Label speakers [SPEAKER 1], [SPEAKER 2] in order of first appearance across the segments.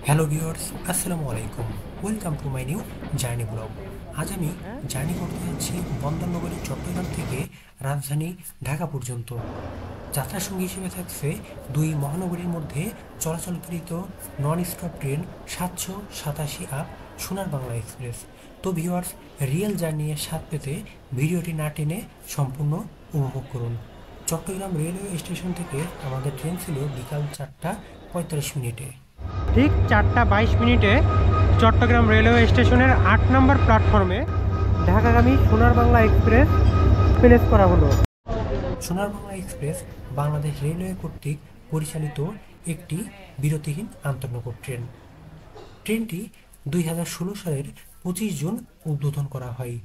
[SPEAKER 1] Hello viewers, আসসালামু আলাইকুম। Welcome to my new journey blog. আজ আমি জার্নি করতে যাচ্ছি বন্দরনগরী চট্টগ্রাম থেকে রাজধানী ঢাকা পর্যন্ত। যাত্রার সঙ্গী হিসেবে থাকছে দুই মহানগরীর মধ্যে চলাচলকৃত নন স্টপ ট্রেন 787 আপ সোনার বাংলা এক্সপ্রেস। তো ভিউয়ার্স, রিয়েল জার্নির স্বাদ পেতে ভিডিওটি না টেনে সম্পূর্ণ উপভোগ করুন। চট্টগ্রাম রেলওয়ে স্টেশন থেকে আমাদের ট্রেন ছিল বিকাল 4:45।
[SPEAKER 2] ঠিক 4:22 চট্টগ্রাম রেলওয়ে স্টেশনের 8 নম্বর প্ল্যাটফর্মে ঢাকাগামী সোনার বাংলা এক্সপ্রেস প্লেস করা হলো।
[SPEAKER 1] সোনার বাংলা এক্সপ্রেস বাংলাদেশ রেলওয়ে কর্তৃক পরিচালিত একটি বিরতিহীন আন্তঃনগর ট্রেন। ট্রেনটি 2016 সালের 25 জুন উদ্বোধন করা হয়।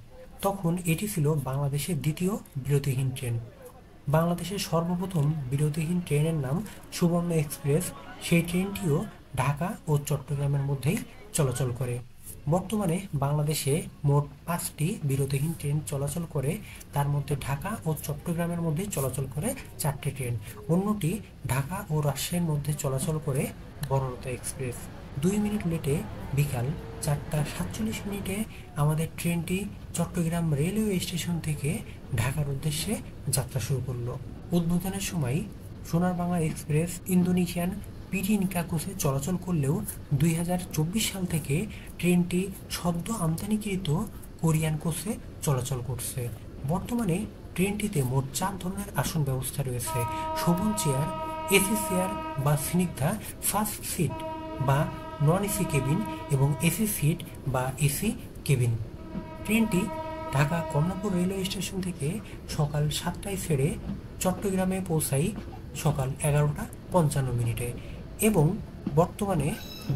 [SPEAKER 1] তখন এটি ছিল বাংলাদেশের দ্বিতীয় বিরতিহীন ট্রেন। বাংলাদেশের সর্বপ্রথম বিরতিহীন ট্রেনের নাম সুবর্ণ এক্সপ্রেস। সেই ট্রেনটিও ঢাকা ও চট্টগ্রামের মধ্যেই চলাচল করে। বর্তমানে বাংলাদেশে মোট 5টি বিরতিহীন ট্রেন চলাচল করে, তার মধ্যে ঢাকা ও চট্টগ্রামের মধ্যে চলাচল করে 4টি ট্রেন। অন্যটি ঢাকা ও রাজশাহীর মধ্যে চলাচল করে বনলতা এক্সপ্রেস। 2 মিনিট লেটে বিকাল 4:47 আমাদের ট্রেনটি চট্টগ্রাম রেলওয়ে স্টেশন থেকে ঢাকার উদ্দেশ্যে যাত্রা শুরু করলো। উদ্বোধনের সময় সোনার বাংলা এক্সপ্রেস ইন্দোনেশিয়ান পিটি ইনকাকুসে চলাচল করলেও 2024 সাল থেকে ট্রেনটি সদ্য আমদানিকৃত কোরিয়ান কোচে চলাচল করছে। বর্তমানে ট্রেনটিতে মোট 4 ধরনের আসন ব্যবস্থা রয়েছে: শোভন চেয়ার, এসি চেয়ার বা স্নিগ্ধা, ফার্স্ট সিট বা নন এসি কেবিন এবং এসি সিট বা এসি কেবিন। ট্রেনটি ঢাকা কমলাপুর রেলওয়ে স্টেশন থেকে সকাল 7টায় ছেড়ে চট্টগ্রামে পৌঁছায় সকাল 11:55 এবং বর্তমানে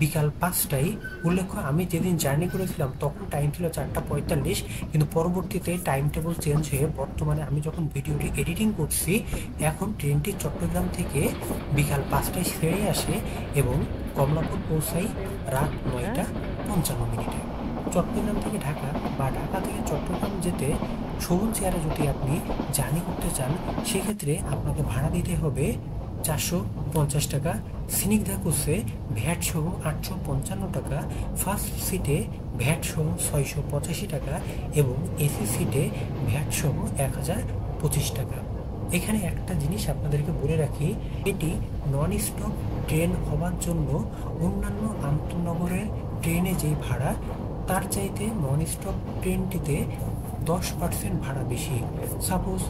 [SPEAKER 1] বিকাল 5টায়। উল্লেখ্য, আমি যেদিন জার্নি করেছিলাম তখন টাইম ছিল 4:45, কিন্তু পরবর্তীতে টাইম টেবিল চেঞ্জ হয়ে বর্তমানে আমি যখন ভিডিওটি এডিটিং করছি এখন ট্রেনটি চট্টগ্রাম থেকে বিকাল 5টায় ছেড়ে আসে এবং কমলাপুর পৌঁছায় রাত 9:55। চট্টগ্রাম থেকে ঢাকা বা ঢাকা থেকে চট্টগ্রাম যেতে শোভন চেয়ারে যদি আপনি জার্নি করতে চান সেক্ষেত্রে আপনাকে ভাড়া দিতে হবে 450 টাকা। স্নিগ্ধা কোচে ভ্যাট সহ 855 টাকা, ফার্স্ট সিটে ভ্যাট সহ 685 টাকা এবং এসি সিটে ভ্যাট সহ 1025 টাকা। এখানে একটা জিনিস আপনাদেরকে বলে রাখি, এটি নন স্টপ ট্রেন হওয়ার জন্য অন্যান্য আন্তঃনগরের ট্রেনে যে ভাড়া তার চাইতে নন স্টপ ট্রেনটিতে 10% ভাড়া বেশি। সাপোজ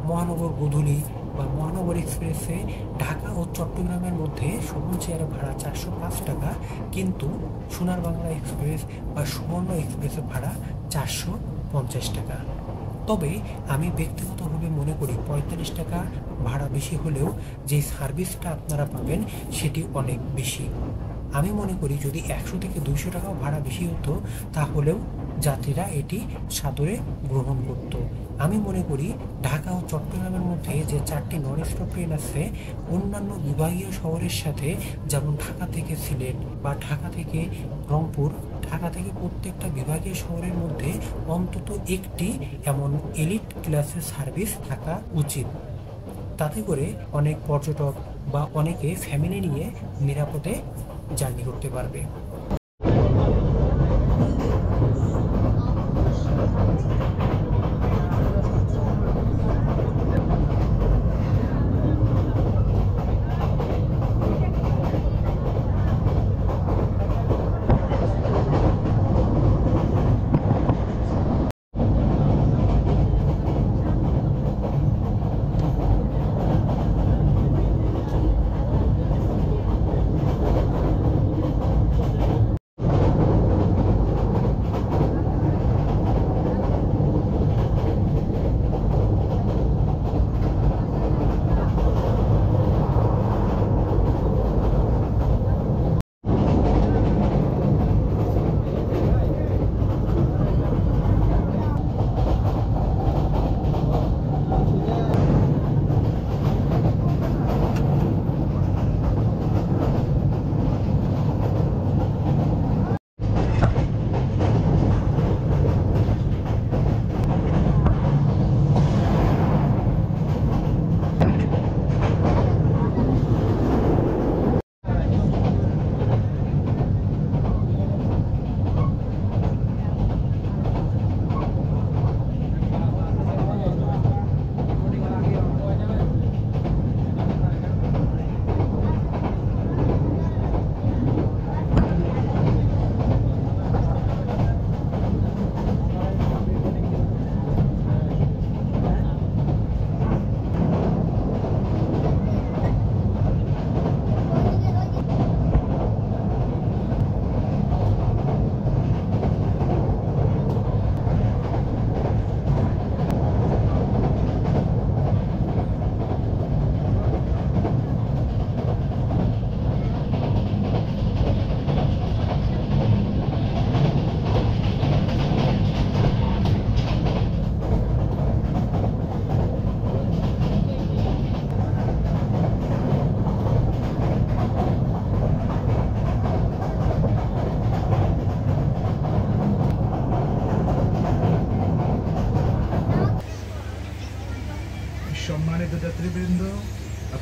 [SPEAKER 1] মহানগর গোধূলি বা মহানগর এক্সপ্রেসে ঢাকা ও চট্টগ্রামের মধ্যে শোভন চেয়ারে ভাড়া 405 টাকা, কিন্তু সোনার বাংলা এক্সপ্রেস বা সুবর্ণ এক্সপ্রেসের ভাড়া 450 টাকা। তবে আমি ব্যক্তিগতভাবে মনে করি 45 টাকা ভাড়া বেশি হলেও যে সার্ভিসটা আপনারা পাবেন সেটি অনেক বেশি। আমি মনে করি যদি 100 থেকে 200 টাকাও ভাড়া বেশি হতো তাহলেও যাত্রীরা এটি সাদরে গ্রহণ করত। আমি মনে করি ঢাকা ও চট্টগ্রামের মধ্যে যে 4টি নন স্টপ ট্রেন আছে অন্যান্য বিভাগীয় শহরের সাথে, যেমন ঢাকা থেকে সিলেট বা ঢাকা থেকে রংপুর, ঢাকা থেকে প্রত্যেকটা বিভাগীয় শহরের মধ্যে অন্তত একটি এমন এলিট ক্লাসের সার্ভিস থাকা উচিত। তাতে করে অনেক পর্যটক বা অনেকে ফ্যামিলি নিয়ে নিরাপদে জার্নি করতে পারবে।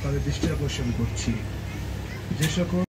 [SPEAKER 3] আপনাদের দৃষ্টি আকর্ষণ করছি। যে সকল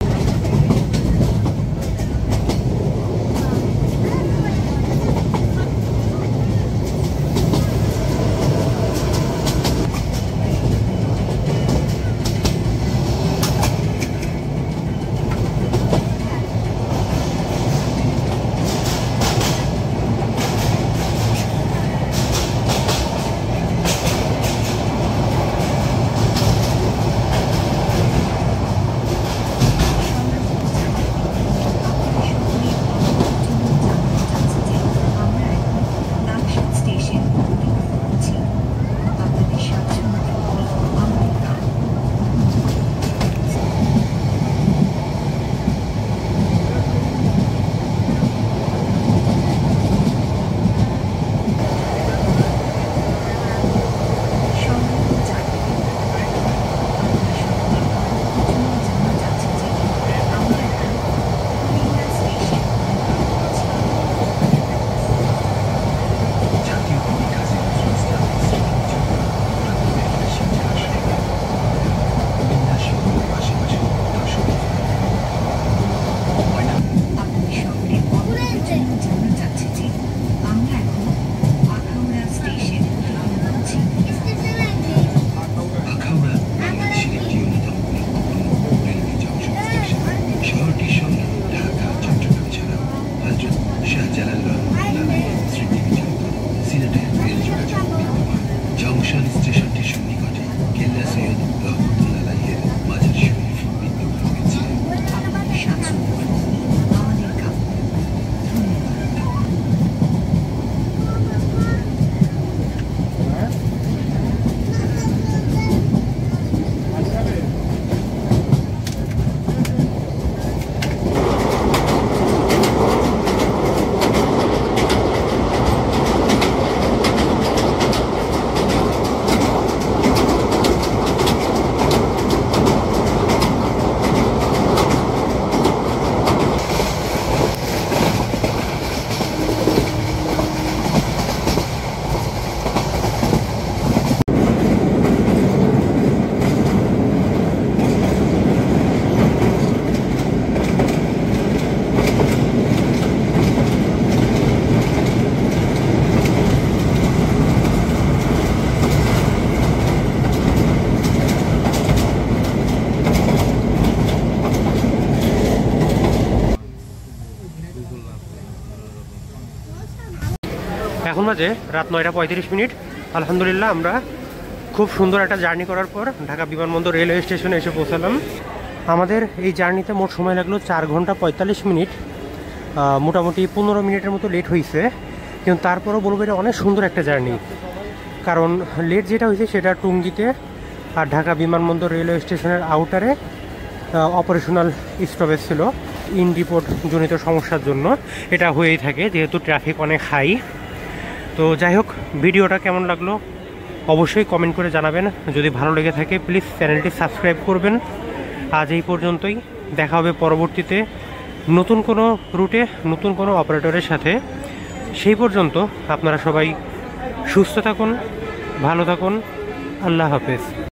[SPEAKER 3] জংশন স্টেশনটির সন্নিকটে কেল্লা সৈয়দ রহমতুল্লাহ আলাইহির মাজার শরীফ বিদ্যমান রয়েছে।
[SPEAKER 2] এখন বাজে রাত 9:35। আলহামদুলিল্লাহ আমরা খুব সুন্দর একটা জার্নি করার পর ঢাকা বিমানবন্দর রেলওয়ে স্টেশনে এসে পৌঁছালাম। আমাদের এই জার্নিতে মোট সময় লাগলো 4 ঘন্টা 45 মিনিট। মোটামুটি 15 মিনিটের মতো লেট হয়েছে, কিন্তু তারপরও বলবো এটা অনেক সুন্দর একটা জার্নি। কারণ লেট যেটা হয়েছে সেটা টুঙ্গিতে আর ঢাকা বিমানবন্দর রেলওয়ে স্টেশনের আউটারে অপারেশনাল স্টপেজ ছিল ইন রিপোর্ট জনিত সমস্যার জন্য। এটা হয়েই থাকে যেহেতু ট্রাফিক অনেক হাই। তো যাই হোক, ভিডিওটা কেমন লাগলো অবশ্যই কমেন্ট করে জানাবেন। যদি ভালো লেগে থাকে প্লিজ চ্যানেলটি সাবস্ক্রাইব করবেন। আজ এই পর্যন্তই, দেখা হবে পরবর্তীতে নতুন কোনো রুটে নতুন কোনো অপারেটরের সাথে। সেই পর্যন্ত আপনারা সবাই সুস্থ থাকুন, ভালো থাকুন। আল্লাহ হাফেজ।